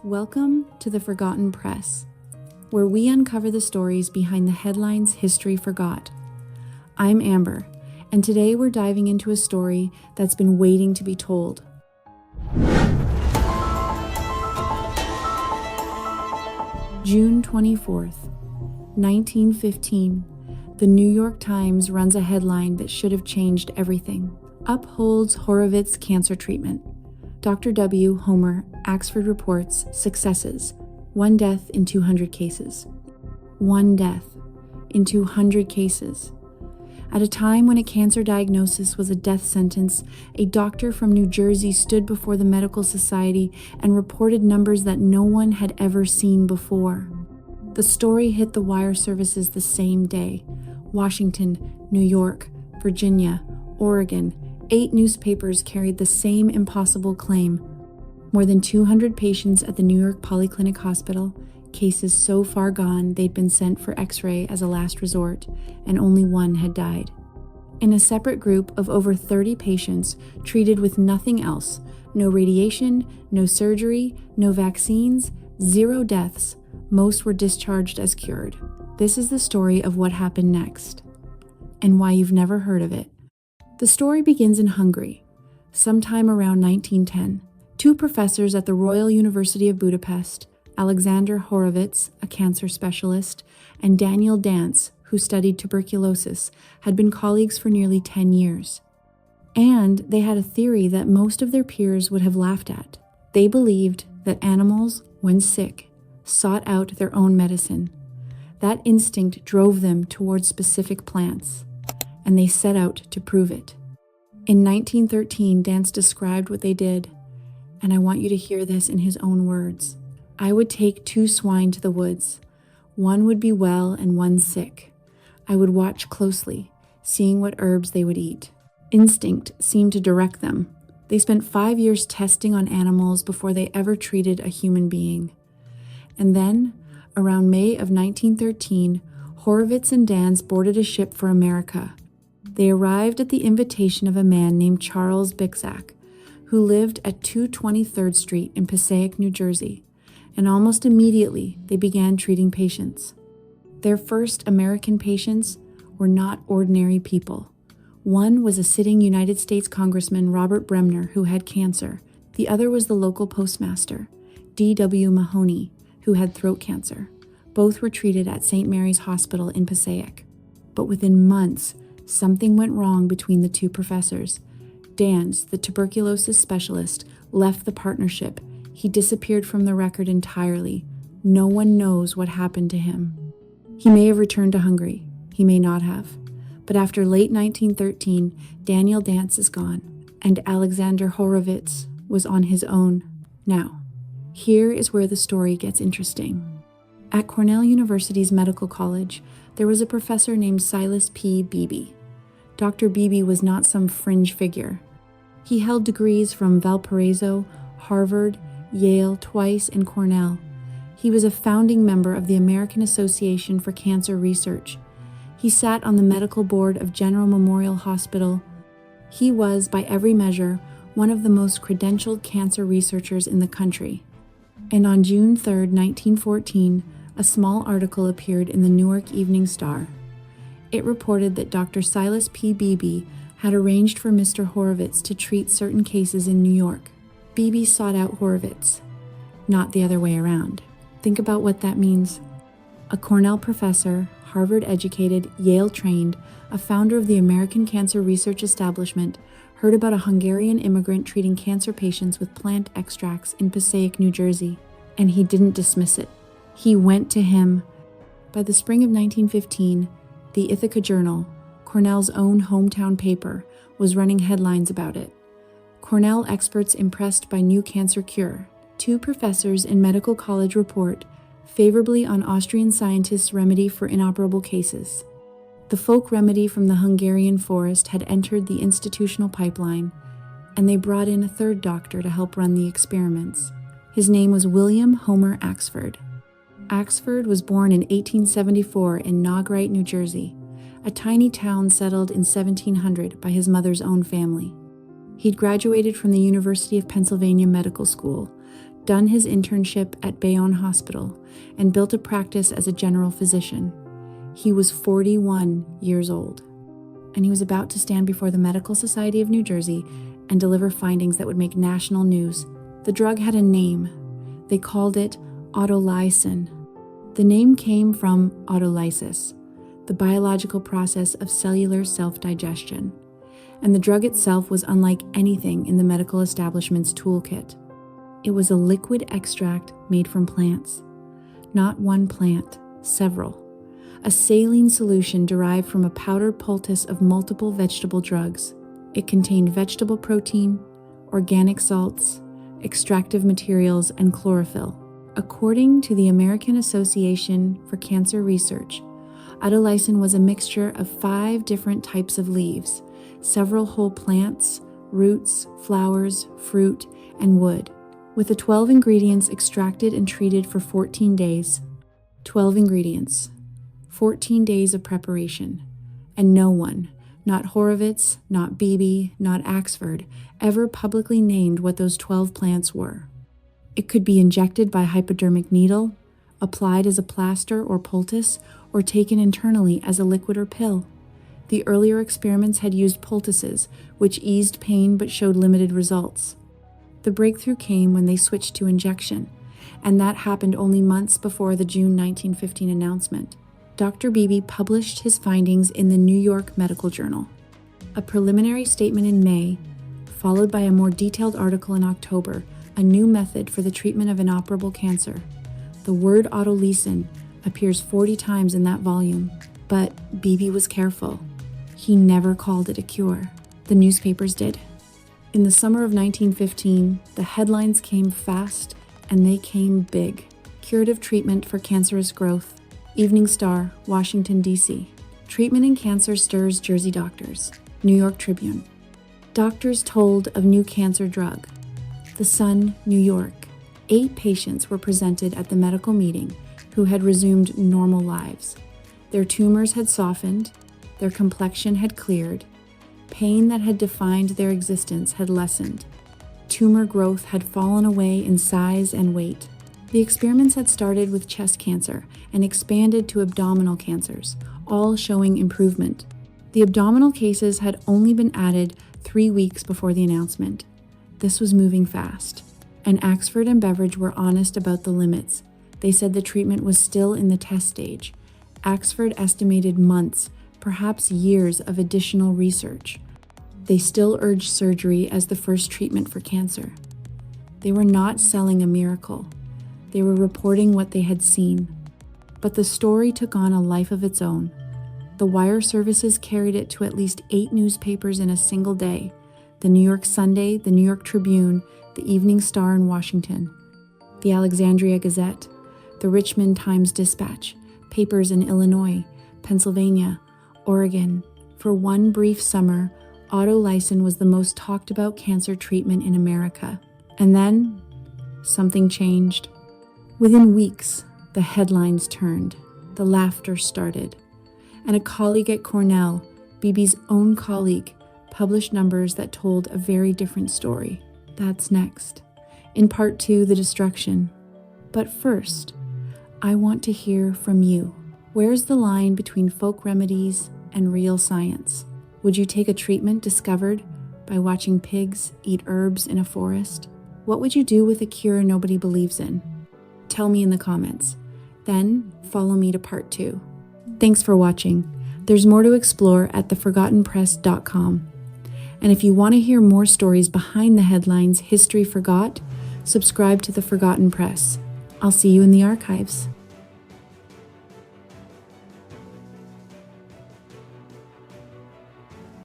Welcome to The Forgotten Press, where we uncover the stories behind the headlines history forgot. I'm Amber, and today we're diving into a story that's been waiting to be told. June 24th, 1915, the New York Times runs a headline that should have changed everything. Upholds Horovitz cancer treatment. Dr. W. Homer, Axford reports successes. 1 death in 200 cases. 1 death in 200 cases. At a time when a cancer diagnosis was a death sentence, a doctor from New Jersey stood before the medical society and reported numbers that no one had ever seen before. The story hit the wire services the same day. Washington, New York, Virginia, Oregon, 8 newspapers carried the same impossible claim. More than 200 patients at the New York Polyclinic Hospital, cases so far gone they'd been sent for X-ray as a last resort, and only 1 had died. In a separate group of over 30 patients treated with nothing else, no radiation, no surgery, no vaccines, 0 deaths, most were discharged as cured. This is the story of what happened next, and why you've never heard of it. The story begins in Hungary, sometime around 1910. 2 professors at the Royal University of Budapest, Alexander Horovitz, a cancer specialist, and Daniel Dance, who studied tuberculosis, had been colleagues for nearly 10 years. And they had a theory that most of their peers would have laughed at. They believed that animals, when sick, sought out their own medicine. That instinct drove them towards specific plants, and they set out to prove it. In 1913, Dance described what they did, and I want you to hear this in his own words. I would take 2 swine to the woods. 1 would be well and 1 sick. I would watch closely, seeing what herbs they would eat. Instinct seemed to direct them. They spent 5 years testing on animals before they ever treated a human being. And then, around May of 1913, Horovitz and Dance boarded a ship for America. They arrived at the invitation of a man named Charles Biczak, who lived at 223rd Street in Passaic, New Jersey, and almost immediately they began treating patients. Their first American patients were not ordinary people. One was a sitting United States Congressman, Robert Bremner, who had cancer. The other was the local postmaster, D.W. Mahoney, who had throat cancer. Both were treated at St. Mary's Hospital in Passaic. But within months, something went wrong between the 2 professors. Dance, the tuberculosis specialist, left the partnership. He disappeared from the record entirely. No one knows what happened to him. He may have returned to Hungary. He may not have. But after late 1913, Daniel Dance is gone, and Alexander Horovitz was on his own. Now, here is where the story gets interesting. At Cornell University's Medical College, there was a professor named Silas P. Beebe. Dr. Beebe was not some fringe figure. He held degrees from Valparaiso, Harvard, Yale, twice, and Cornell. He was a founding member of the American Association for Cancer Research. He sat on the medical board of General Memorial Hospital. He was, by every measure, one of the most credentialed cancer researchers in the country. And on June 3, 1914, a small article appeared in the Newark Evening Star. It reported that Dr. Silas P. Beebe had arranged for Mr. Horovitz to treat certain cases in New York. Beebe sought out Horovitz, not the other way around. Think about what that means. A Cornell professor, Harvard-educated, Yale-trained, a founder of the American Cancer Research Establishment, heard about a Hungarian immigrant treating cancer patients with plant extracts in Passaic, New Jersey, and he didn't dismiss it. He went to him. By the spring of 1915, the Ithaca Journal, Cornell's own hometown paper, was running headlines about it. Cornell experts impressed by new cancer cure. 2 professors in medical college report favorably on Austrian scientists' remedy for inoperable cases. The folk remedy from the Hungarian forest had entered the institutional pipeline, and they brought in a 3rd doctor to help run the experiments. His name was William Homer Axford. Axford was born in 1874 in Knockwright, New Jersey, a tiny town settled in 1700 by his mother's own family. He'd graduated from the University of Pennsylvania Medical School, done his internship at Bayonne Hospital, and built a practice as a general physician. He was 41 years old, and he was about to stand before the Medical Society of New Jersey and deliver findings that would make national news. The drug had a name. They called it Autolysin. The name came from autolysis, the biological process of cellular self-digestion, and the drug itself was unlike anything in the medical establishment's toolkit. It was a liquid extract made from plants. Not one plant, several. A saline solution derived from a powdered poultice of multiple vegetable drugs. It contained vegetable protein, organic salts, extractive materials, and chlorophyll. According to the American Association for Cancer Research, Autolysin was a mixture of 5 different types of leaves, several whole plants, roots, flowers, fruit, and wood, with the 12 ingredients extracted and treated for 14 days. 12 ingredients, 14 days of preparation, and no one, not Horovitz, not Beebe, not Axford, ever publicly named what those 12 plants were. It could be injected by hypodermic needle, applied as a plaster or poultice, or taken internally as a liquid or pill. The earlier experiments had used poultices, which eased pain but showed limited results. The breakthrough came when they switched to injection, and that happened only months before the June 1915 announcement. Dr. Beebe published his findings in the New York Medical Journal. A preliminary statement in May, followed by a more detailed article in October, a new method for the treatment of inoperable cancer. The word autolysin appears 40 times in that volume, but Beebe was careful. He never called it a cure. The newspapers did. In the summer of 1915, the headlines came fast and they came big. Curative treatment for cancerous growth. Evening Star, Washington, D.C. Treatment in cancer stirs Jersey doctors. New York Tribune. Doctors told of new cancer drug. The Sun, New York. 8 patients were presented at the medical meeting who had resumed normal lives. Their tumors had softened, their complexion had cleared, pain that had defined their existence had lessened. Tumor growth had fallen away in size and weight. The experiments had started with chest cancer and expanded to abdominal cancers, all showing improvement. The abdominal cases had only been added 3 weeks before the announcement. This was moving fast, and Axford and Beveridge were honest about the limits. They said the treatment was still in the test stage. Axford estimated months, perhaps years of additional research. They still urged surgery as the first treatment for cancer. They were not selling a miracle. They were reporting what they had seen. But the story took on a life of its own. The wire services carried it to at least 8 newspapers in a single day: the New York Sunday, the New York Tribune, the Evening Star in Washington, the Alexandria Gazette, the Richmond Times-Dispatch, papers in Illinois, Pennsylvania, Oregon. For one brief summer, Autolysin was the most talked about cancer treatment in America. And then, something changed. Within weeks, the headlines turned, the laughter started, and a colleague at Cornell, Beebe's own colleague, published numbers that told a very different story. That's next. In part 2, the destruction. But first, I want to hear from you. Where's the line between folk remedies and real science? Would you take a treatment discovered by watching pigs eat herbs in a forest? What would you do with a cure nobody believes in? Tell me in the comments. Then follow me to part 2. Thanks for watching. There's more to explore at theforgottenpress.com. And if you want to hear more stories behind the headlines History Forgot, subscribe to The Forgotten Press. I'll see you in the archives.